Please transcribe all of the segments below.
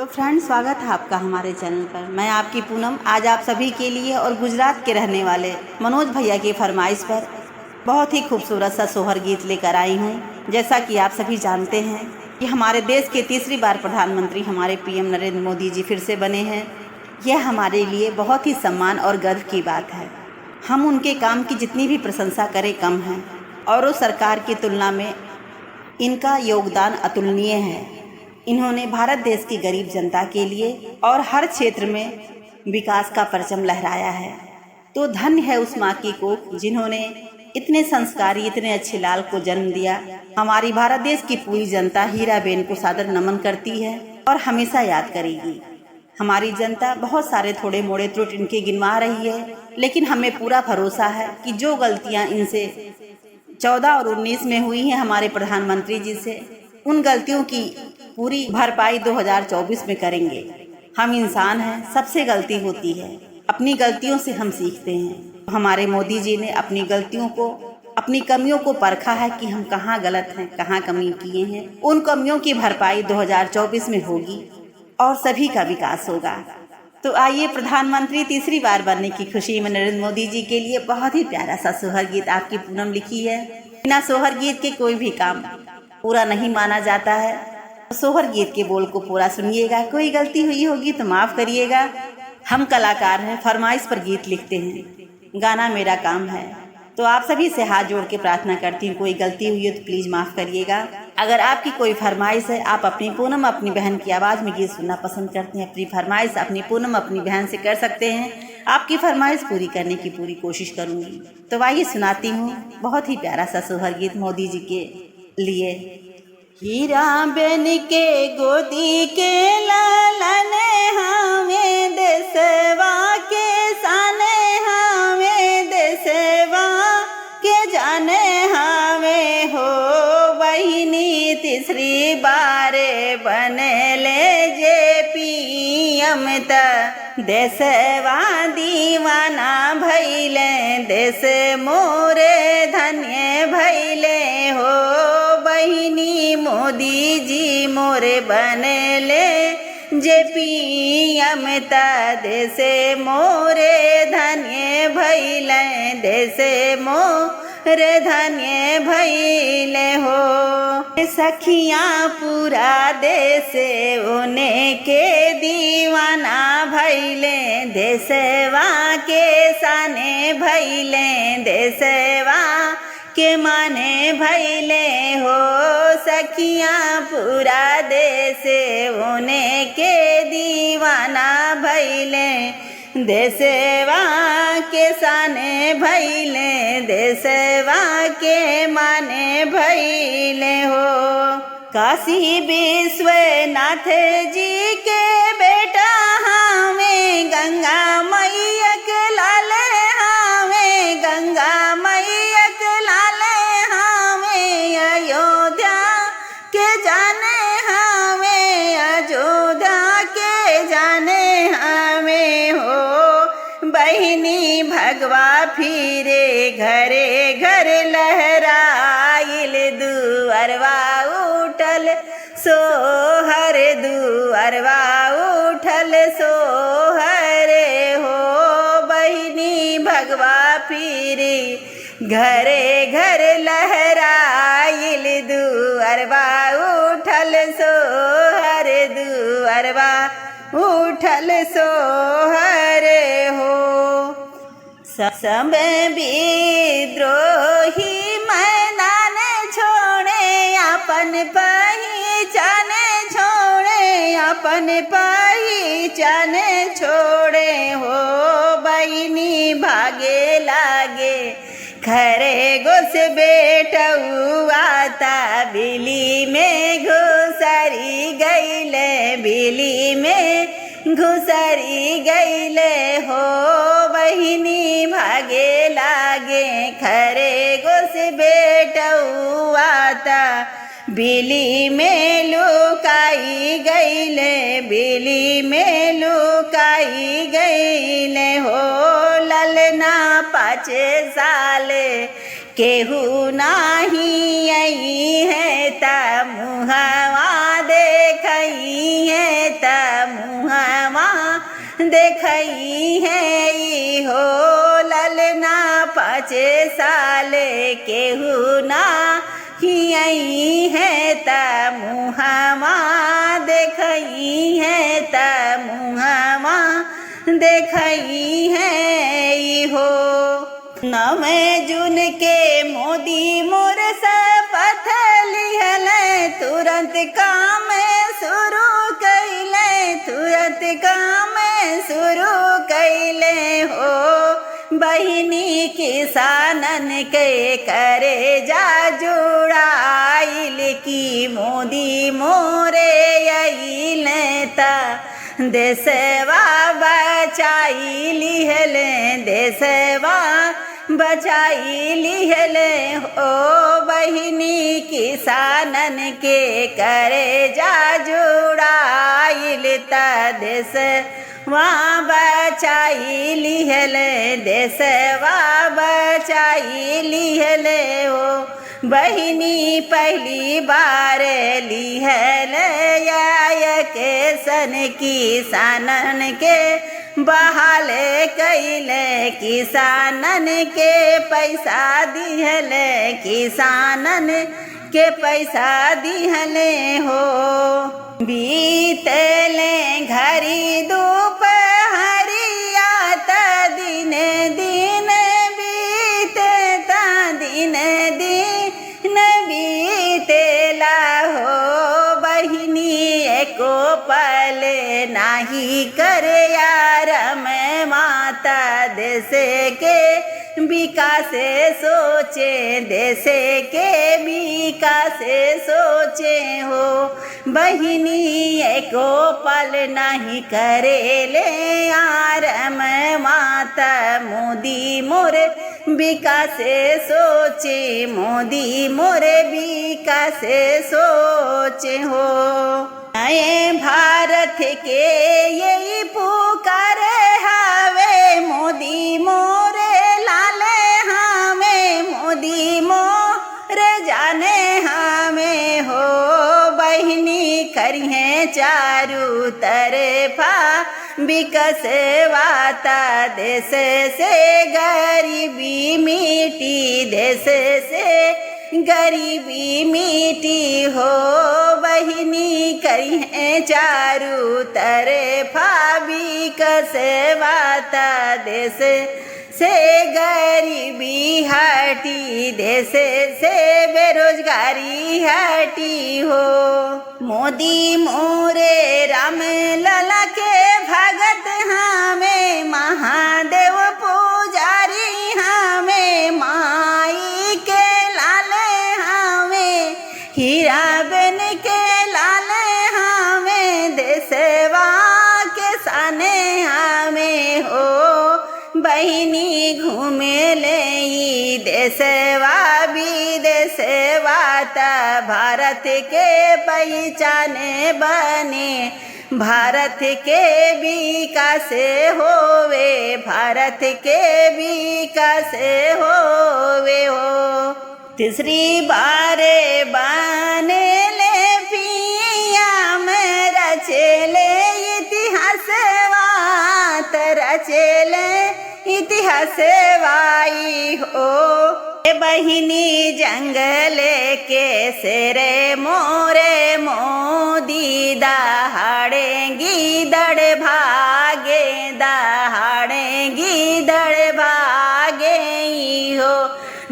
तो फ्रेंड, स्वागत है आपका हमारे चैनल पर। मैं आपकी पूनम आज आप सभी के लिए और गुजरात के रहने वाले मनोज भैया की फरमाइश पर बहुत ही खूबसूरत सा सोहर गीत लेकर आई हूँ। जैसा कि आप सभी जानते हैं कि हमारे देश के तीसरी बार प्रधानमंत्री हमारे पीएम नरेंद्र मोदी जी फिर से बने हैं। यह हमारे लिए बहुत ही सम्मान और गर्व की बात है। हम उनके काम की जितनी भी प्रशंसा करें कम है और उस सरकार की तुलना में इनका योगदान अतुलनीय है। इन्होंने भारत देश की गरीब जनता के लिए और हर क्षेत्र में विकास का परचम लहराया है। तो धन्य है उस माँ की कोख जिन्होंने इतने संस्कारी, इतने अच्छे लाल को जन्म दिया। हमारी भारत देश की पूरी जनता हीरा बेन को सादर नमन करती है और हमेशा याद करेगी। हमारी जनता बहुत सारे थोड़े मोड़े त्रुटि इनके गिनवा रही है, लेकिन हमें पूरा भरोसा है कि जो गलतियाँ इनसे 14 और 19 में हुई हैं हमारे प्रधानमंत्री जी से, उन गलतियों की पूरी भरपाई 2024 में करेंगे। हम इंसान हैं, सबसे गलती होती है, अपनी गलतियों से हम सीखते हैं। हमारे मोदी जी ने अपनी गलतियों को, अपनी कमियों को परखा है कि हम कहाँ गलत हैं, कहाँ कमी किए हैं। उन कमियों की भरपाई 2024 में होगी और सभी का विकास होगा। तो आइए, प्रधानमंत्री तीसरी बार बनने की खुशी में नरेंद्र मोदी जी के लिए बहुत ही प्यारा सा सोहर गीत आपकी पूनम लिखी है। बिना सोहर गीत के कोई भी काम पूरा नहीं माना जाता है। सोहर गीत के बोल को पूरा सुनिएगा। कोई गलती हुई होगी तो माफ़ करिएगा। हम कलाकार हैं, फरमाइश पर गीत लिखते हैं, गाना मेरा काम है। तो आप सभी से हाथ जोड़ के प्रार्थना करती हूँ, कोई गलती हुई है तो प्लीज़ माफ़ करिएगा। अगर आपकी कोई फरमाइश है, आप अपनी पूनम अपनी बहन की आवाज़ में गीत सुनना पसंद करते हैं, अपनी फरमाइश अपनी पूनम अपनी बहन से कर सकते हैं। आपकी फरमाइश पूरी करने की पूरी कोशिश करूँगी। तो आइए सुनाती हूँ बहुत ही प्यारा सा सोहर गीत मोदी जी के लिए। हीरा बेन के गोदी के लालन हमें देशवा के साने, हमें देशवा के जाने हमें हो बहिनी तीसरी बारे बने ले जे पीएम त देशवा दीवाना भैले, देश मोरे धन्य भैले हो बहिनी मोदी जी मोरे बनले जे पीएम त देशे मोरे धन्य भैले, देशे मोरे धन्य भैले हो। सखियाँ पूरा देश उन्हें के दीवाना भैले, देशवा के साने भैले, देशवा के माने भैले हो। सखियाँ पूरा देश उन्हें के दीवाना भैले, देशवा के साने भैले, देशवा के माने भैले हो। काशी विश्वनाथ जी के बेटा हमें गंगा मैया के लाले, हमें गंगा मैया के लाले, हमें अयोध्या के जाने, हमें अयोध्या के जाने हमें हो बहिनी भगवा फिरे घरे घर लहराइल, दुअरवा उठल सोहर, दुअरवा उठल सोहर हो बहिनी भगवा फिरे घरे घर लहराइल, दुअरवा उठल सोहर, दुअरवा उठल सोहर हो। सब विद्रोही मैदान छोड़े, अपन पहचान छोड़े, अपन पहचान छोड़े हो बहिनी भागे लागे खरे गोस बेटुआता बिली में घुसरी गईले, बिली में घुसरी गईले हो बहिनी भागे लागे खरे गोस बेटुआता बिली में लुकाई गईले, बिली में लुकाई गईले हो। ललना 5 साल केहू नाही आई है ता मुहवा देखई है ता देखई है ई हो ललना 5 साल केहू ना खियई है त मुहवा देखई है त मुहवा देखई है ई हो 9 जून के मोदी मोर शपथ लिहल तुरंत काम शुरू कैले तुरंत काम शुरू कैले हो बहिनी किसानन के करे जा जुड़ाइल की मोदी मोरे अइल ता देशवा बचाई लिहले देशवा बचाई लिहले हो बहिनी किसानन के करे जा जुड़ाइल ता देशवा बचाई लिहले देशवा बचाई लिहले हो बहिनी पहली बार लिहल के सन किसानन के बहाल कैले किसानन के पैसा दिहल किसानन के पैसा दिहले हो बीतले घरी दोपहरिया त दिन दिन बीते ता दिन दिन बीतेला हो बहिनी एको पल नाही करे यार मैं माता देश के विकास सोचे देश के विकास सोचे हो बहिनी एको पल नहीं करे ले यार मैं माता मोदी मोरे विकास सोचे मोदी मोरे विकास सोचे हो नए भारत के यही पुकार हावे मोदी मोरे लाले हमें मोदी मोरे जाने हमें हो बहिनी करिए चारू तरफा विकस वाता देश से गरीबी मिटी देश से गरीबी मिटी हो बहिनी करिए चारू तरफा विकस वाता देश से गरीबी हटी देश से बेरोजगारी हटी हो मोदी मोरे राम लला के भगत हमें महादेव पुजारी हमें माई के लाले हमें हीरा बन के लाले हमें देशवा के साने हमें हो बहिनी घूमे ले देशवा विदेशवा ता भारत के पहचाने बने भारत के विकास होवे भारत के विकास होवे हो तीसरी बार बने ले पिया में रचेले इतिहास वात रचेले इतिहास वाई हो बहिनी जंगल के सेरे मोरे मोदी दहाड़ेंगी दड़ भागे दहाड़ेंगी दड़ भागे हो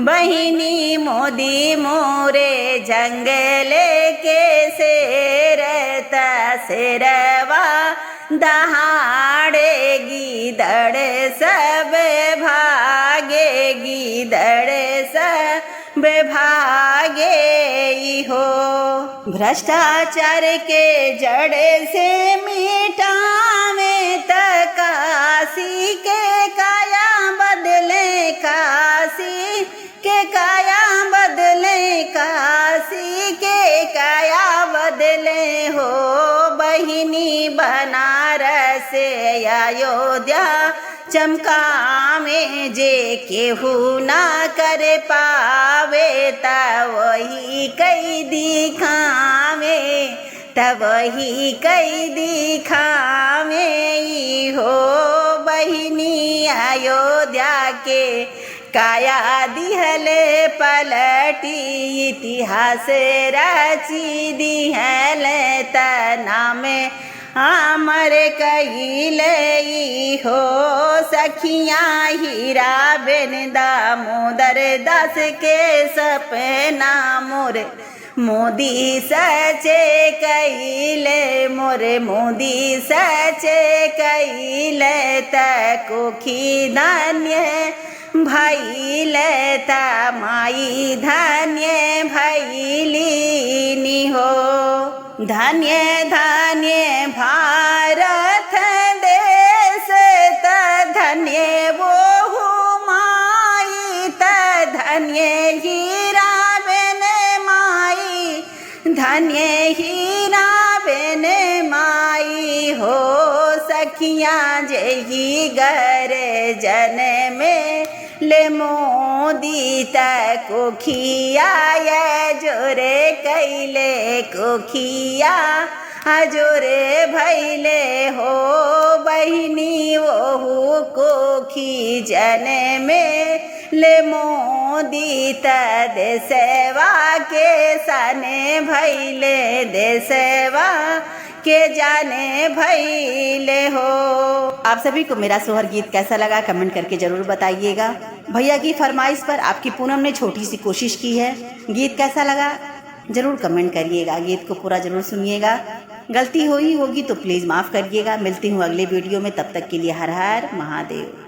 बहिनी मोदी मोरे जंगल के सेर तसेरवा दहाड़ेगी दड़ सब भागेगी दड़ सब भागे हो भ्रष्टाचार के जड़ से मिटावे तक काशी के काया बदले काशी के काया बदले काशी के काया बदले हो बहिनी बनारस अयोध्या चमका में जे केहू ना कर पावे ता वही कई दिखावे ता वही कई दिखावे हो अयोध्या के काया दिहले पलटी इतिहास रची दिहले तना में हमर कहिले हो सखियाँ हीरा बिन दामोदर दास के सपना मोर मोदी सचे कहिले मोरे मोदी सचे कहिले तकोखी धन्य भैले ता माई धन्य भैली हो। धन्य धन्य भारत देश त धन्य वो माई त धन्य हीरा बिन माई धन्य हीरा बिन माई हो सखियाँ जही गर जन में ले मोदी तकोखिया जोरे कैले कोखिया जोरे भैले हो बहिनी ओहू कोखी जन में ले मोदी त देशवा के सने भैले देशवा के जाने भैले हो। आप सभी को मेरा सोहर गीत कैसा लगा कमेंट करके ज़रूर बताइएगा। भैया की फरमाइश पर आपकी पूनम ने छोटी सी कोशिश की है। गीत कैसा लगा ज़रूर कमेंट करिएगा, गीत को पूरा ज़रूर सुनिएगा। गलती हुई होगी तो प्लीज़ माफ़ करिएगा। मिलती हूँ अगले वीडियो में, तब तक के लिए हर हर महादेव।